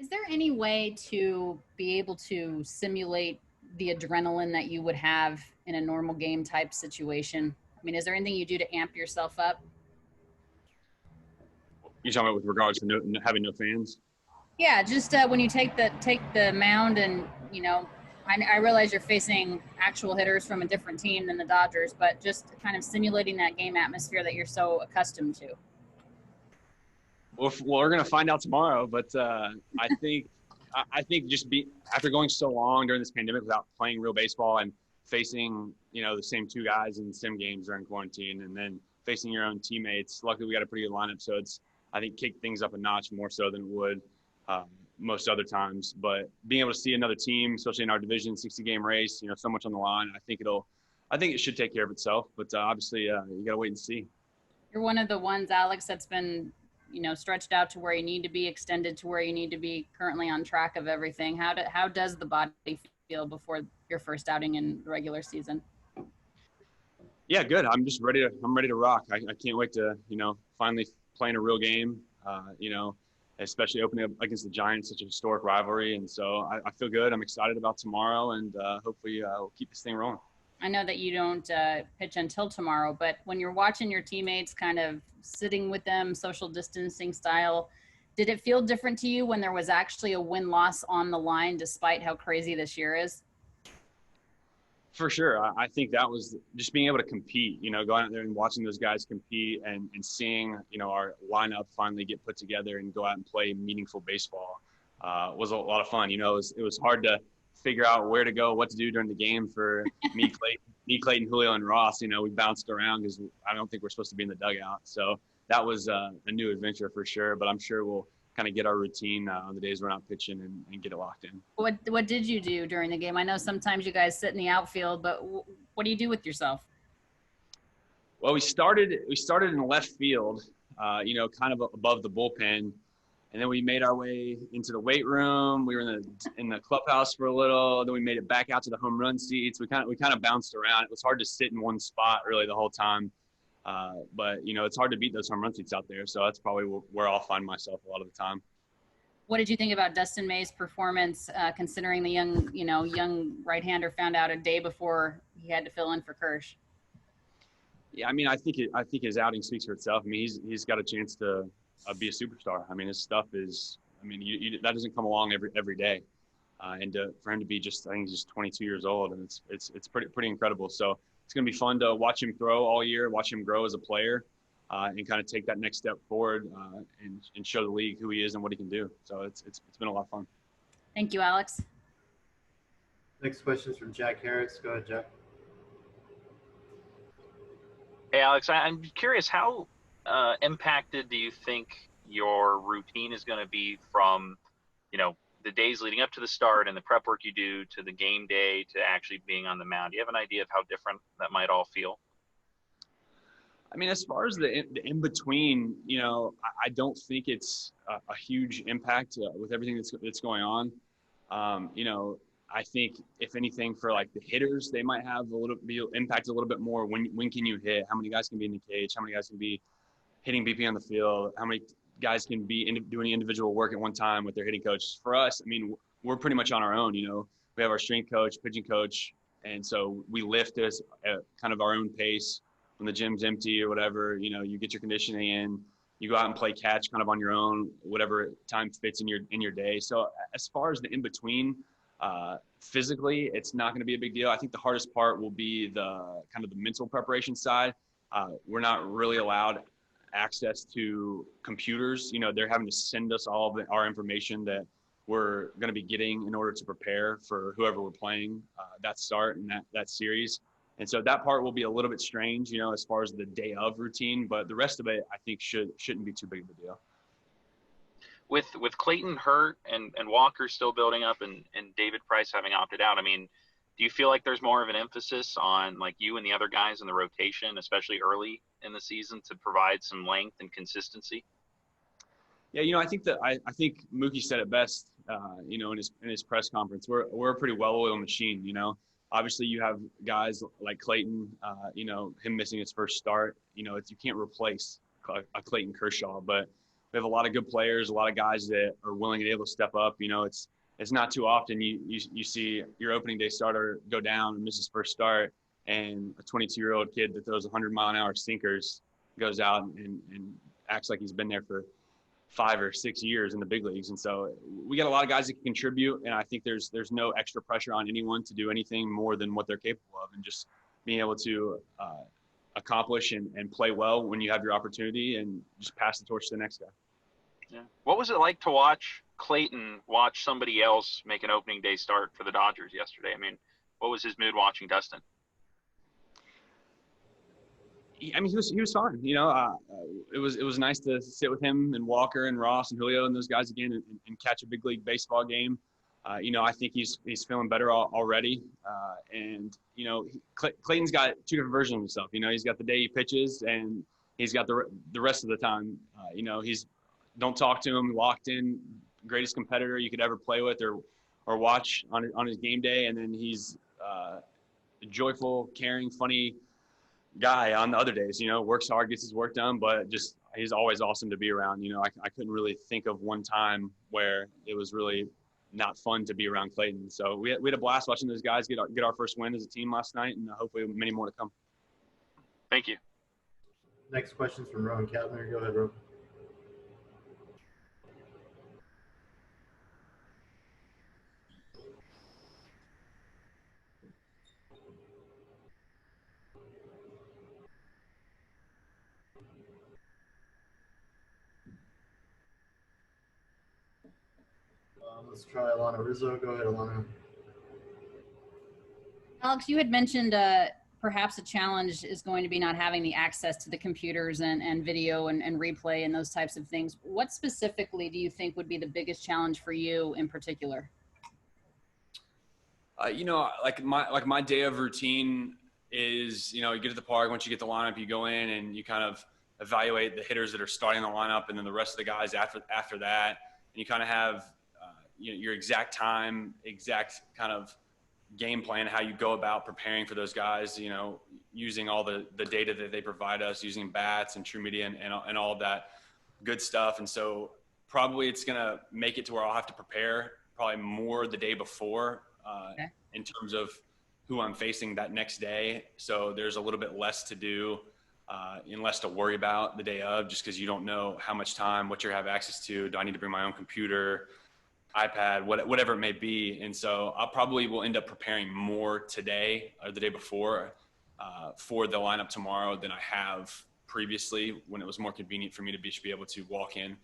Is there any way to be able to simulate the adrenaline that you would have in a normal game type situation? I mean, is there anything you do to amp yourself up? You talking about with regards to having no fans? Yeah, just when you take the mound, and I realize you're facing actual hitters from a different team than the Dodgers, but just kind of simulating that game atmosphere that you're so accustomed to. Well, we're going to find out tomorrow, but I think just after going so long during this pandemic without playing real baseball and facing the same two guys in sim games during quarantine, and then facing your own teammates. Luckily, we got a pretty good lineup, so it's I think kick things up a notch more so than it would most other times. But being able to see another team, especially in our division, 60-game race, so much on the line, I think it should take care of itself. But obviously, you got to wait and see. You're one of the ones, Alex, that's been stretched out to where you need to be, extended to where you need to be, currently on track of everything. How does the body feel before your first outing in the regular season? Yeah, good. I'm just ready to. I'm ready to rock. I can't wait to finally playing a real game. Especially opening up against the Giants, such a historic rivalry, and so I feel good. I'm excited about tomorrow, and hopefully we'll keep this thing rolling. I know that you don't pitch until tomorrow, but when you're watching your teammates, kind of sitting with them, social distancing style, did it feel different to you when there was actually a win-loss on the line, despite how crazy this year is? For sure. I think that was just being able to compete, going out there and watching those guys compete and seeing, our lineup finally get put together and go out and play meaningful baseball was a lot of fun. It was hard to figure out where to go, what to do during the game for Clayton, Julio, and Ross. We bounced around because I don't think we're supposed to be in the dugout. So that was a new adventure for sure, but I'm sure we'll kind of get our routine on the days we're not pitching and get it locked in. What did you do during the game? I know sometimes you guys sit in the outfield, but what do you do with yourself? Well, we started in left field, kind of above the bullpen, and then we made our way into the weight room. We were in the clubhouse for a little. Then we made it back out to the home run seats. We kind of bounced around. It was hard to sit in one spot really the whole time. But it's hard to beat those home run seats out there. So that's probably where I'll find myself a lot of the time. What did you think about Dustin May's performance, considering the young right-hander found out a day before he had to fill in for Kirsch? Yeah, I mean, I think his outing speaks for itself. I mean, he's got a chance to be a superstar. I mean, his stuff is. I mean, that doesn't come along every day, and for him to be I think he's just 22 years old, and it's pretty incredible. So it's going to be fun to watch him throw all year, watch him grow as a player, and kind of take that next step forward and show the league who he is and what he can do. So it's been a lot of fun. Thank you, Alex. Next question is from Jack Harris. Go ahead, Jack. Hey, Alex, I'm curious, how impacted do you think your routine is going to be from, the days leading up to the start and the prep work you do to the game day to actually being on the mound? Do you have an idea of how different that might all feel? I mean, as far as the in-between, I don't think it's a huge impact with everything that's going on. I think if anything for like the hitters, they might have be impacted a little bit more. When can you hit? How many guys can be in the cage? How many guys can be hitting BP on the field? How many guys can be doing individual work at one time with their hitting coach? For us, I mean, we're pretty much on our own. We have our strength coach, pitching coach, and so we lift this at kind of our own pace. When the gym's empty or whatever, you get your conditioning in. You go out and play catch kind of on your own, whatever time fits in your day. So as far as the in between. Physically, it's not going to be a big deal. I think the hardest part will be the kind of the mental preparation side. We're not really allowed access to computers. They're having to send us all of our information that we're going to be getting in order to prepare for whoever we're playing that start and that series. And so that part will be a little bit strange, as far as the day of routine. But the rest of it, I think, shouldn't be too big of a deal. With Clayton hurt and Walker still building up and David Price having opted out, I mean, do you feel like there's more of an emphasis on like you and the other guys in the rotation, especially early in the season, to provide some length and consistency? Yeah, I think Mookie said it best, in his press conference. We're a pretty well-oiled machine. Obviously you have guys like Clayton, him missing his first start. You can't replace a Clayton Kershaw, but we have a lot of good players, a lot of guys that are willing and able to step up. It's not too often you see your opening day starter go down and miss his first start, and a 22-year-old kid that throws 100-mile-an-hour sinkers goes out and acts like he's been there for 5 or 6 years in the big leagues. And so we got a lot of guys that can contribute, and I think there's no extra pressure on anyone to do anything more than what they're capable of, and just being able to accomplish and play well when you have your opportunity and just pass the torch to the next guy. Yeah. What was it like to watch Clayton watch somebody else make an opening day start for the Dodgers yesterday? I mean, what was his mood watching Dustin? He was fine. It was nice to sit with him and Walker and Ross and Julio and those guys again and catch a big league baseball game. I think he's feeling better already. Clayton's got two different versions of himself. He's got the day he pitches, and he's got the rest of the time. He's don't talk to him, locked in, greatest competitor you could ever play with or watch on his game day, and then he's a joyful, caring, funny guy on the other days. Works hard, gets his work done, but just he's always awesome to be around. I couldn't really think of one time where it was really not fun to be around Clayton. So we had a blast watching those guys get our first win as a team last night, and hopefully many more to come. Thank you. Next question's from Ron Kavner. Go ahead, Ron. Let's try Alana Rizzo. Go ahead, Alana. Alex, you had mentioned perhaps a challenge is going to be not having the access to the computers and video and replay and those types of things. What specifically do you think would be the biggest challenge for you in particular? Like my day of routine is, you get to the park, once you get the lineup, you go in and you kind of evaluate the hitters that are starting the lineup and then the rest of the guys after that. And you kind of have your exact time, exact kind of game plan, how you go about preparing for those guys, using all the data that they provide us, using bats and true media and all of that good stuff. And so probably it's going to make it to where I'll have to prepare probably more the day before in terms of who I'm facing that next day. So there's a little bit less to do and less to worry about the day of, just because you don't know how much time, what you have access to. Do I need to bring my own computer, iPad, whatever it may be. And so I probably will end up preparing more today or the day before for the lineup tomorrow than I have previously, when it was more convenient for me to be able to walk in,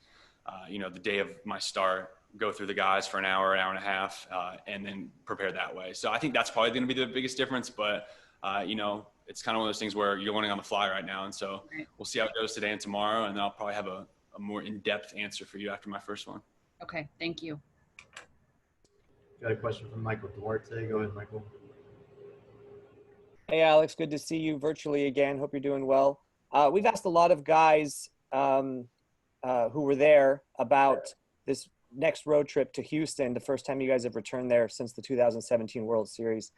the day of my start, go through the guys for an hour and a half, and then prepare that way. So I think that's probably going to be the biggest difference. But, it's kind of one of those things where you're learning on the fly right now. And so we'll see how it goes today and tomorrow. And then I'll probably have a more in-depth answer for you after my first one. Okay. Thank you. Got a question from Michael Duarte. Go ahead, Michael. Hey, Alex. Good to see you virtually again. Hope you're doing well. We've asked a lot of guys who were there about this next road trip to Houston, the first time you guys have returned there since the 2017 World Series.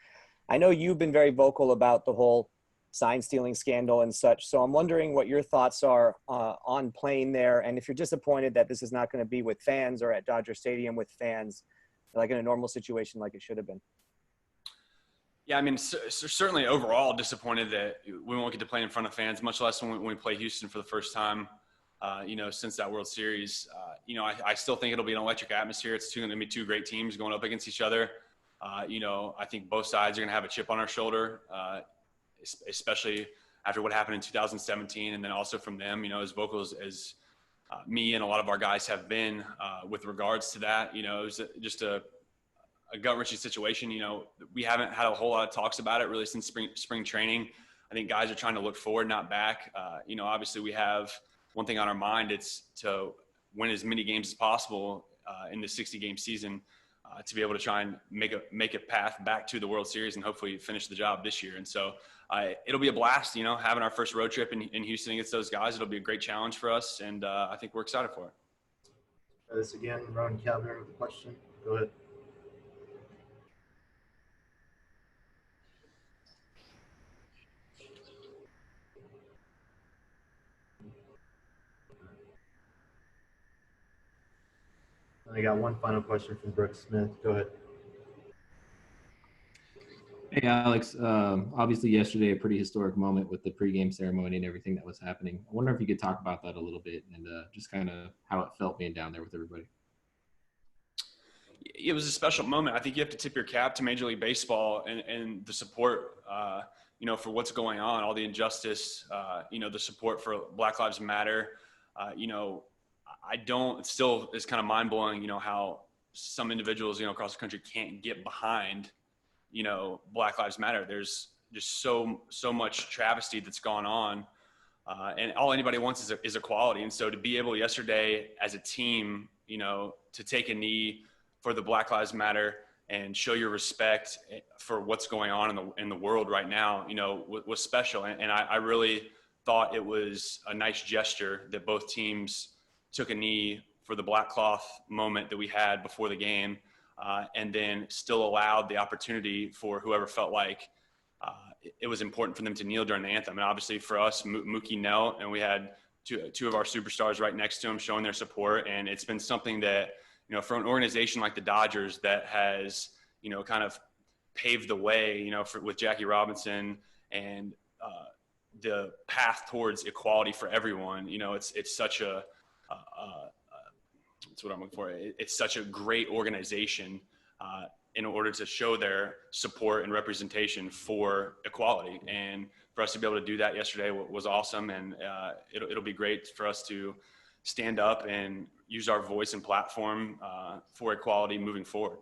I know you've been very vocal about the whole sign stealing scandal and such. So I'm wondering what your thoughts are on playing there, and if you're disappointed that this is not going to be with fans or at Dodger Stadium with fans, like in a normal situation like it should have been. Yeah, I mean, certainly overall disappointed that we won't get to play in front of fans, much less when we play Houston for the first time, since that World Series. I still think it'll be an electric atmosphere. It's going to be two great teams going up against each other. I think both sides are going to have a chip on our shoulder, especially after what happened in 2017. And then also from them, as vocal as me and a lot of our guys have been with regards to that, it was just a gut-wrenching situation. We haven't had a whole lot of talks about it really since spring training. I think guys are trying to look forward, not back. Obviously we have one thing on our mind. It's to win as many games as possible in the 60-game season to be able to try and make a path back to the World Series and hopefully finish the job this year. And so it'll be a blast, having our first road trip in Houston against those guys. It'll be a great challenge for us, and I think we're excited for it. Try this again, Ron Kavner with a question. Go ahead. I got one final question from Brooks Smith. Go ahead. Hey, Alex. Obviously, yesterday, a pretty historic moment with the pregame ceremony and everything that was happening. I wonder if you could talk about that a little bit and just kind of how it felt being down there with everybody. It was a special moment. I think you have to tip your cap to Major League Baseball and the support, for what's going on, all the injustice, the support for Black Lives Matter. It still is kind of mind blowing, how some individuals, across the country can't get behind, Black Lives Matter. There's just so much travesty that's gone on. And all anybody wants is equality. And so to be able yesterday as a team, to take a knee for the Black Lives Matter and show your respect for what's going on in the world right now, was special. And I really thought it was a nice gesture that both teams took a knee for the black cloth moment that we had before the game, and then still allowed the opportunity for whoever felt like it was important for them to kneel during the anthem. And obviously for us, Mookie knelt, and we had two of our superstars right next to him showing their support. And it's been something that, for an organization like the Dodgers that has, kind of paved the way, with Jackie Robinson and the path towards equality for everyone. It's such a that's what I'm looking for. It's such a great organization in order to show their support and representation for equality. And for us to be able to do that yesterday was awesome. And it'll be great for us to stand up and use our voice and platform for equality moving forward.